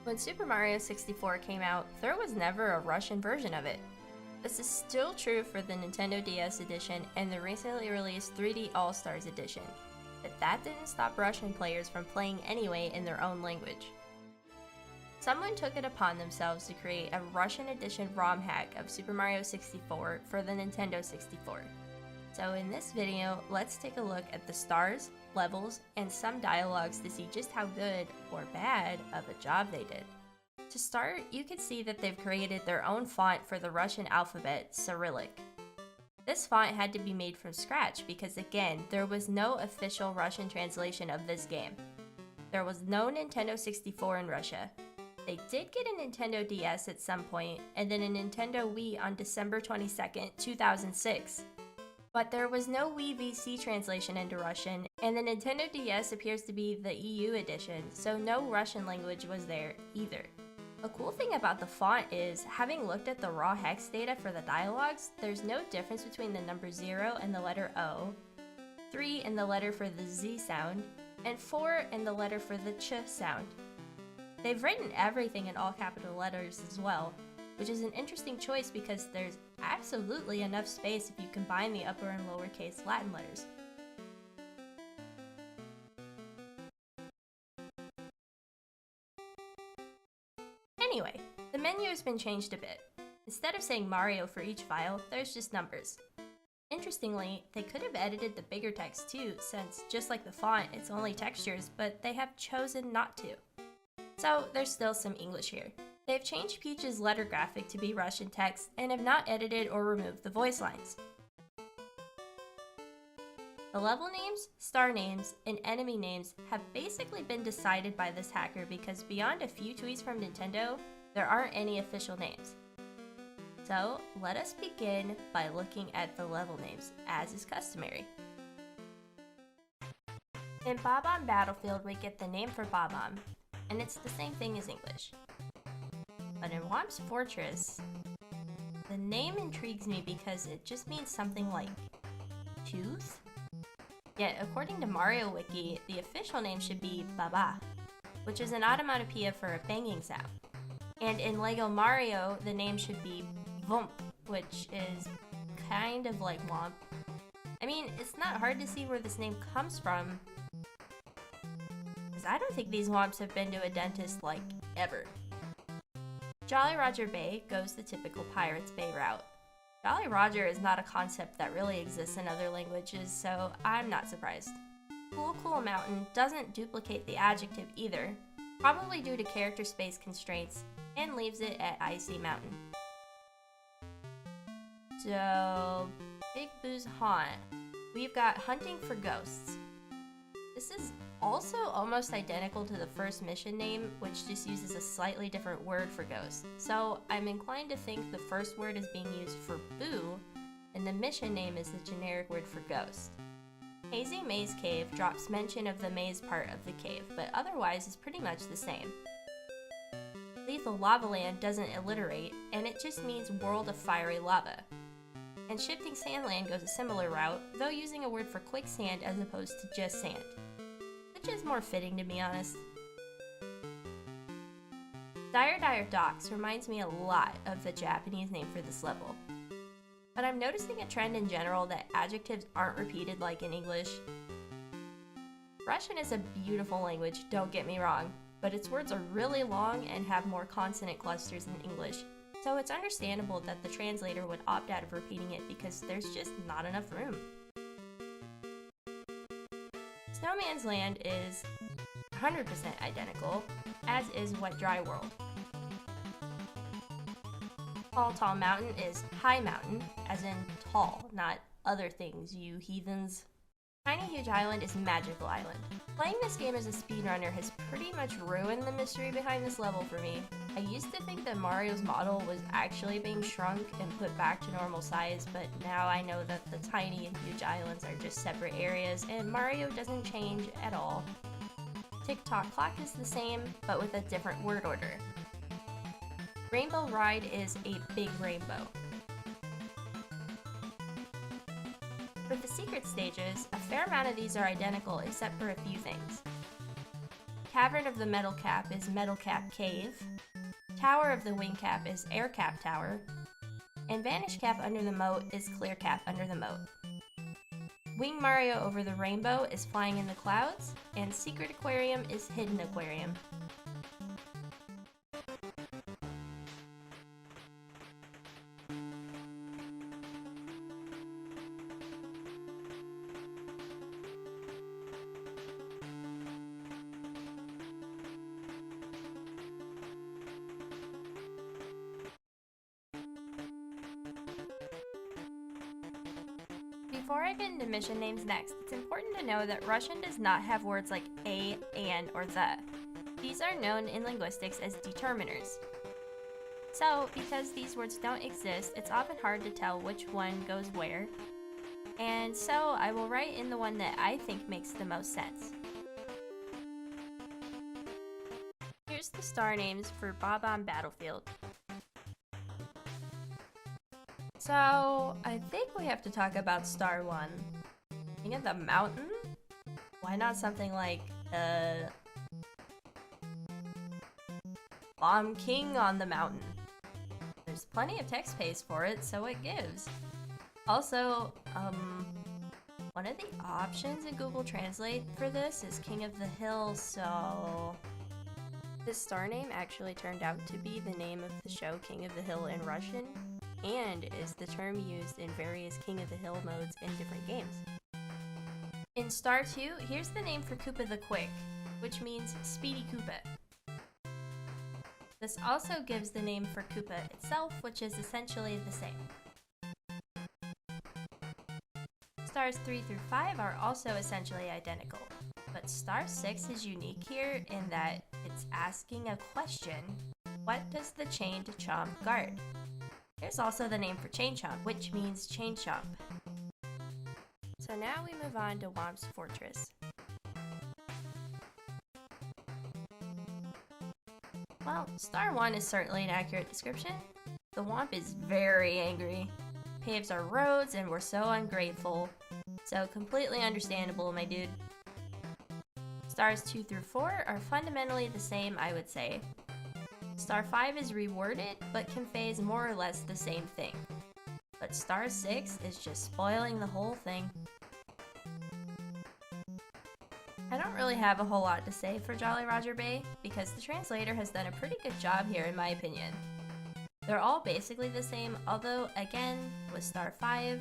When Super Mario 64 came out, there was never a Russian version of it. This is still true for the Nintendo DS edition and the recently released 3D All-Stars edition, but that didn't stop Russian players from playing anyway in their own language. Someone took it upon themselves to create a Russian edition ROM hack of Super Mario 64 for the Nintendo 64. So in this video, let's take a look at the stars, levels, and some dialogues to see just how good or bad of a job they did. To start, you can see that they've created their own font for the Russian alphabet, Cyrillic. This font had to be made from scratch because again, there was no official Russian translation of this game. There was no Nintendo 64 in Russia. They did get a Nintendo DS at some point, and then a Nintendo Wii on December 22nd, 2006. But there was no Wii VC translation into Russian, and the Nintendo DS appears to be the EU edition, so no Russian language was there either. A cool thing about the font is, having looked at the raw hex data for the dialogues, there's no difference between the number 0 and the letter O, 3 and the letter for the Z sound, and 4 and the letter for the Ch sound. They've written everything in all capital letters as well, which is an interesting choice because there's absolutely enough space if you combine the upper and lowercase Latin letters. Anyway, the menu has been changed a bit. Instead of saying Mario for each file, there's just numbers. Interestingly, they could have edited the bigger text too, since just like the font, it's only textures, but they have chosen not to. So there's still some English here. They've changed Peach's letter graphic to be Russian text and have not edited or removed the voice lines. The level names, star names, and enemy names have basically been decided by this hacker because beyond a few tweets from Nintendo, there aren't any official names. So let us begin by looking at the level names, as is customary. In bob-omb Battlefield, we get the name for bob-omb, and it's the same thing as English. But in Womp's Fortress, the name intrigues me because it just means something like tooth? Yet, according to Mario Wiki, the official name should be Baba, which is an onomatopoeia for a banging sound. And in LEGO Mario, the name should be Vomp, which is kind of like Womp. I mean, it's not hard to see where this name comes from, because I don't think these Womps have been to a dentist, like, ever. Jolly Roger Bay goes the typical Pirates Bay route. Jolly Roger is not a concept that really exists in other languages, so I'm not surprised. Cool Mountain doesn't duplicate the adjective either, probably due to character space constraints, and leaves it at Icy Mountain. So, Big Boo's Haunt. We've got Hunting for Ghosts. This is also almost identical to the first mission name, which just uses a slightly different word for ghost. So I'm inclined to think the first word is being used for Boo, and the mission name is the generic word for ghost. Hazy Maze Cave drops mention of the maze part of the cave, but otherwise is pretty much the same. Lethal Lava Land doesn't alliterate, and it just means world of fiery lava. And Shifting Sandland goes a similar route, though using a word for quicksand as opposed to just sand, which is more fitting to be honest. Dire Docks reminds me a lot of the Japanese name for this level. But I'm noticing a trend in general that adjectives aren't repeated like in English. Russian is a beautiful language, don't get me wrong, but its words are really long and have more consonant clusters than English, so it's understandable that the translator would opt out of repeating it because there's just not enough room. Snowman's Land is 100% identical, as is Wet Dry World. Tall Mountain is High Mountain, as in tall, not other things, you heathens. Tiny Huge Island is Magical Island. Playing this game as a speedrunner has pretty much ruined the mystery behind this level for me. I used to think that Mario's model was actually being shrunk and put back to normal size, but now I know that the tiny and huge islands are just separate areas and Mario doesn't change at all. Tick-Tock Clock is the same, but with a different word order. Rainbow Ride is a big rainbow. For the secret stages, a fair amount of these are identical except for a few things. Cavern of the Metal Cap is Metal Cap Cave. Tower of the Wing Cap is Air Cap Tower. And Vanish Cap under the moat is Clear Cap under the moat. Wing Mario over the rainbow is Flying in the Clouds, and Secret Aquarium is Hidden Aquarium. Before I get into mission names next, it's important to know that Russian does not have words like a, and, or the. These are known in linguistics as determiners. So, because these words don't exist, it's often hard to tell which one goes where. And so, I will write in the one that I think makes the most sense. Here's the star names for bob-omb Battlefield. So, I think we have to talk about Star 1. King of the Mountain? Why not something like, Bomb King on the Mountain? There's plenty of text space for it, so it gives. Also, one of the options in Google Translate for this is King of the Hill, so... This star name actually turned out to be the name of the show King of the Hill in Russian, and is the term used in various King of the Hill modes in different games. In Star 2, here's the name for Koopa the Quick, which means Speedy Koopa. This also gives the name for Koopa itself, which is essentially the same. Stars 3 through 5 are also essentially identical, but Star 6 is unique here in that it's asking a question: what does the chained chomp guard? Here's also the name for Chain Chomp, which means Chain Chomp. So now we move on to Womp's Fortress. Well, Star 1 is certainly an accurate description. The Womp is very angry. Paves our roads and we're so ungrateful. So completely understandable, my dude. Stars 2 through 4 are fundamentally the same, I would say. Star 5 is reworded, but conveys more or less the same thing. But Star 6 is just spoiling the whole thing. I don't really have a whole lot to say for Jolly Roger Bay, because the translator has done a pretty good job here in my opinion. They're all basically the same, although again, with Star 5,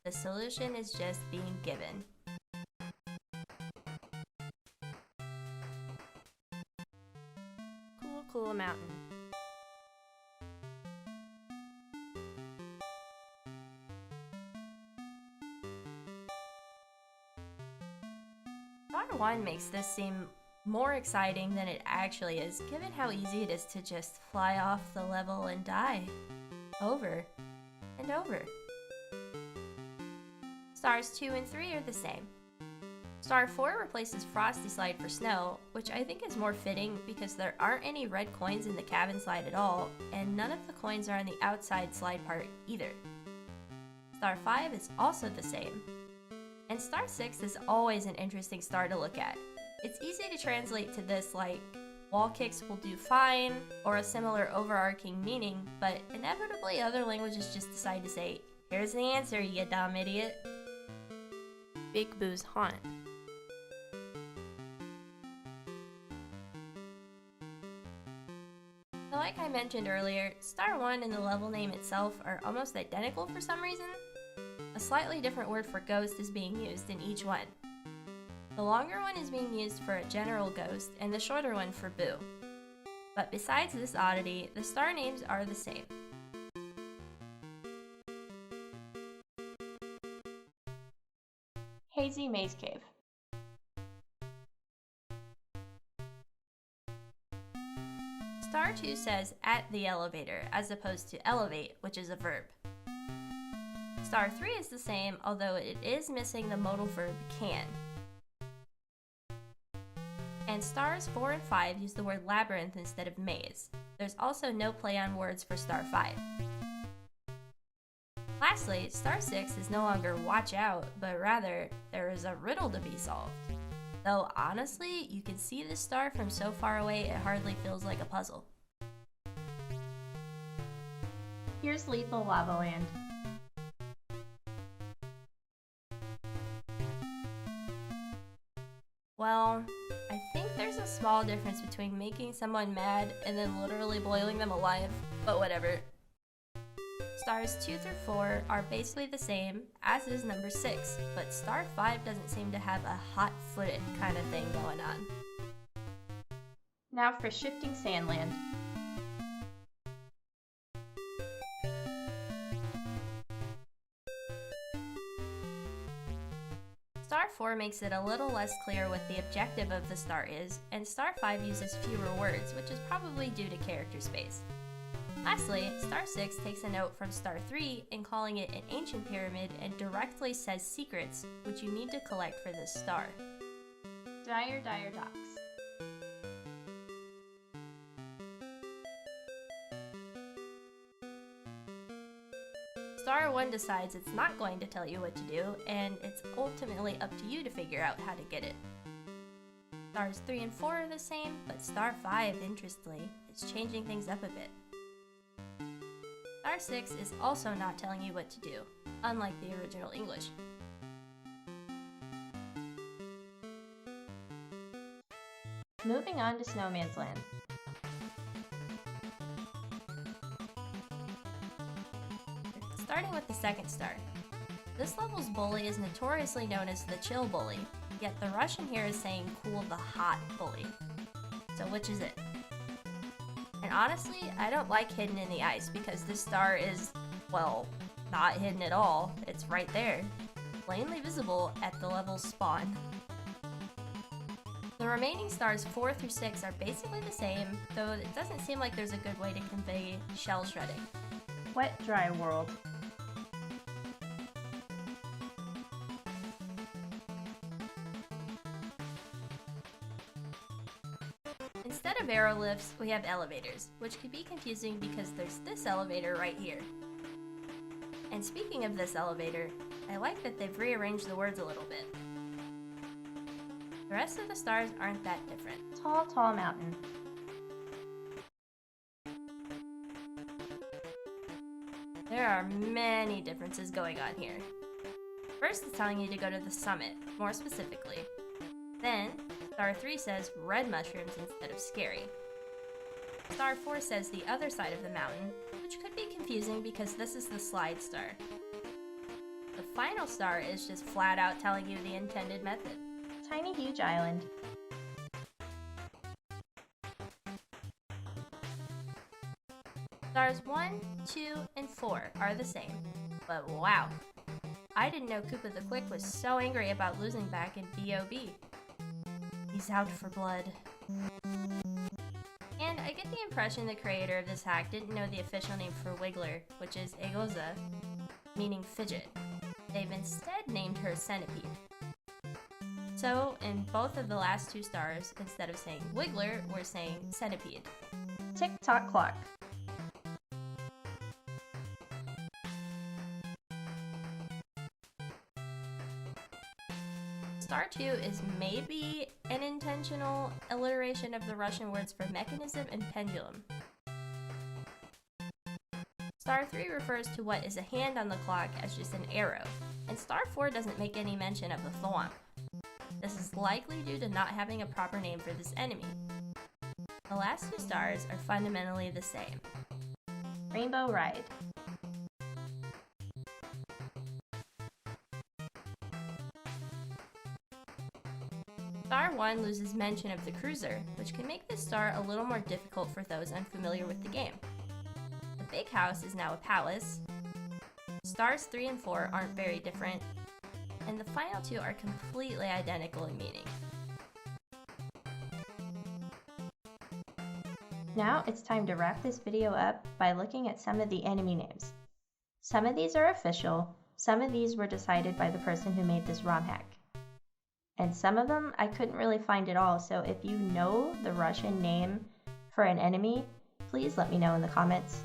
the solution is just being given. Cool mountain. Star 1 makes this seem more exciting than it actually is, given how easy it is to just fly off the level and die. Over and over. Stars 2 and 3 are the same. Star 4 replaces Frosty Slide for Snow, which I think is more fitting because there aren't any red coins in the cabin slide at all, and none of the coins are on the outside slide part either. Star 5 is also the same. And Star 6 is always an interesting star to look at. It's easy to translate to this like, wall kicks will do fine, or a similar overarching meaning, but inevitably other languages just decide to say, here's the answer, you dumb idiot. Big Boo's Haunt. So like I mentioned earlier, Star 1 and the level name itself are almost identical for some reason. A slightly different word for ghost is being used in each one. The longer one is being used for a general ghost, and the shorter one for Boo. But besides this oddity, the star names are the same. Hazy Maze Cave. Star 2 says at the elevator, as opposed to elevate, which is a verb. Star 3 is the same, although it is missing the modal verb can. And stars 4 and 5 use the word labyrinth instead of maze. There's also no play on words for Star 5. Lastly, Star 6 is no longer watch out, but rather, there is a riddle to be solved. Though honestly, you can see this star from so far away it hardly feels like a puzzle. Here's Lethal Lava Land. Well, I think there's a small difference between making someone mad and then literally boiling them alive, but whatever. Stars 2 through 4 are basically the same, as is number 6, but star 5 doesn't seem to have a hot-footed kind of thing going on. Now for Shifting Sandland. Star 4 makes it a little less clear what the objective of the star is, and Star 5 uses fewer words, which is probably due to character space. Lastly, Star 6 takes a note from Star 3 in calling it an ancient pyramid and directly says secrets, which you need to collect for this star. Dire Docks. Star 1 decides it's not going to tell you what to do, and it's ultimately up to you to figure out how to get it. Stars 3 and 4 are the same, but Star 5, interestingly, is changing things up a bit. Star 6 is also not telling you what to do, unlike the original English. Moving on to Snowman's Land. Starting with the second star. This level's bully is notoriously known as the chill bully, yet the Russian here is saying cool the hot bully. So which is it? And honestly, I don't like hidden in the ice because this star is, well, not hidden at all. It's right there, plainly visible at the level's spawn. The remaining stars 4 through 6 are basically the same, though it doesn't seem like there's a good way to convey shell shredding. Wet Dry World. Instead of arrow lifts, we have elevators, which could be confusing because there's this elevator right here. And speaking of this elevator, I like that they've rearranged the words a little bit. The rest of the stars aren't that different. Tall, Tall Mountain. There are many differences going on here. First, it's telling you to go to the summit, more specifically. Then, Star 3 says red mushrooms instead of scary. Star 4 says the other side of the mountain, which could be confusing because this is the slide star. The final star is just flat out telling you the intended method. Tiny Huge Island. Stars 1, 2, and 4 are the same, but wow, I didn't know Koopa the Quick was so angry about losing back in B.O.B. He's out for blood. And I get the impression the creator of this hack didn't know the official name for Wiggler, which is Egoza, meaning fidget. They've instead named her Centipede. So, in both of the last two stars, instead of saying Wiggler, we're saying Centipede. Tick-Tock Clock. Star 2 is maybe an intentional alliteration of the Russian words for mechanism and pendulum. Star 3 refers to what is a hand on the clock as just an arrow, and Star 4 doesn't make any mention of the thwomp. This is likely due to not having a proper name for this enemy. The last two stars are fundamentally the same. Rainbow Ride. Star 1 loses mention of the cruiser, which can make this star a little more difficult for those unfamiliar with the game. The big house is now a palace. Stars 3 and 4 aren't very different, and the final two are completely identical in meaning. Now it's time to wrap this video up by looking at some of the enemy names. Some of these are official, some of these were decided by the person who made this ROM hack. And some of them I couldn't really find at all, so if you know the Russian name for an enemy, please let me know in the comments.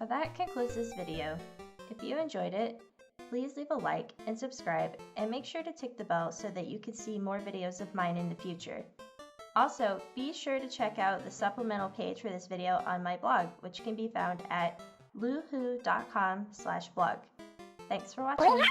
Well, that concludes this video. If you enjoyed it, please leave a like and subscribe, and make sure to tick the bell so that you can see more videos of mine in the future. Also, be sure to check out the supplemental page for this video on my blog, which can be found at loohhoo.com/blog. Thanks for watching!